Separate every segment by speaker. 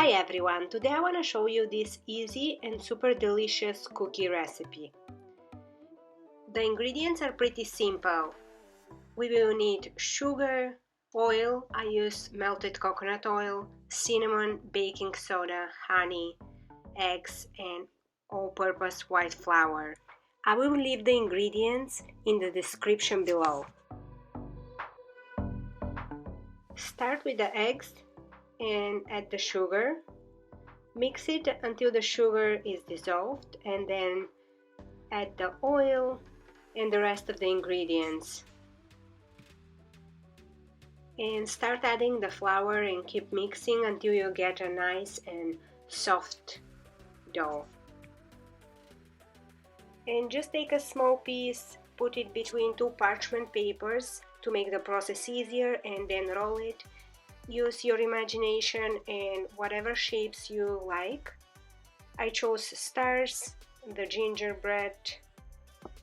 Speaker 1: Hi everyone, today I want to show you this easy and super delicious cookie recipe. The ingredients are pretty simple. We will need sugar, oil, I use melted coconut oil, cinnamon, baking soda, honey, eggs and all-purpose white flour. I will leave the ingredients in the description below. Start with the eggs and add the sugar. Mix it until the sugar is dissolved and then add the oil and the rest of the ingredients. And start adding the flour and keep mixing until you get a nice and soft dough. And just take a small piece, put it between two parchment papers to make the process easier and then roll it. Use your imagination and whatever shapes you like. I chose stars, the gingerbread,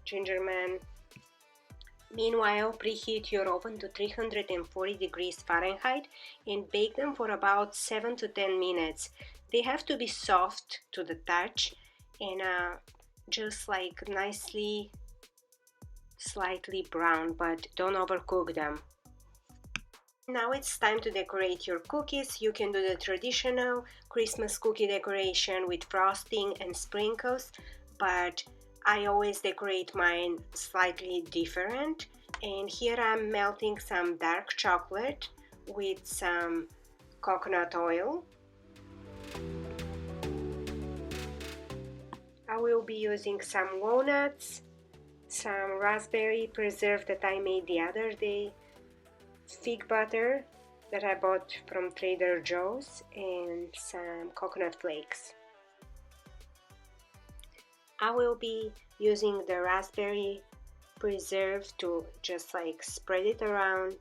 Speaker 1: ginger man. Meanwhile, preheat your oven to 340 degrees Fahrenheit and bake them for about 7 to 10 minutes. They have to be soft to the touch and just like nicely, slightly brown, but don't overcook them. Now it's time to decorate your cookies. You can do the traditional Christmas cookie decoration with frosting and sprinkles, but I always decorate mine slightly different. And here I'm melting some dark chocolate with some coconut oil. I will be using some walnuts, some raspberry preserve that I made the other day, fig butter that I bought from Trader Joe's, and some coconut flakes. I will be using the raspberry preserve to just like spread it around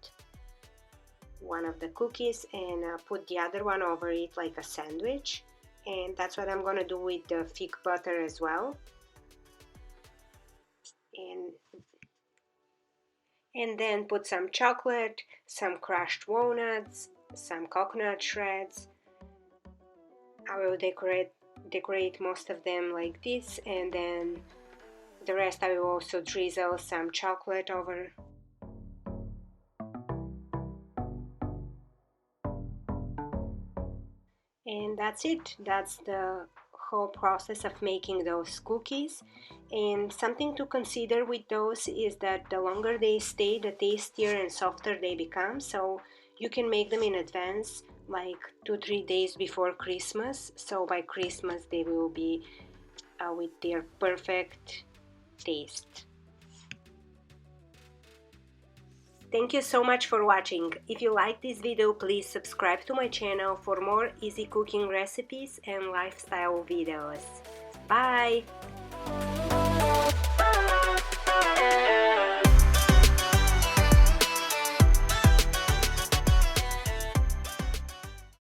Speaker 1: one of the cookies and put the other one over it like a sandwich, and that's what I'm gonna do with the fig butter as well. And then put some chocolate, some crushed walnuts, some coconut shreds. I will decorate most of them like this, and then the rest I will also drizzle some chocolate over. And that's it. That's the whole process of making those cookies. And something to consider with those is that the longer they stay, the tastier and softer they become. So you can make them in advance, like 2-3 days before Christmas. So by Christmas they will be with their perfect taste. Thank you so much for watching. If you like this video, please subscribe to my channel for more easy cooking recipes and lifestyle videos. Bye!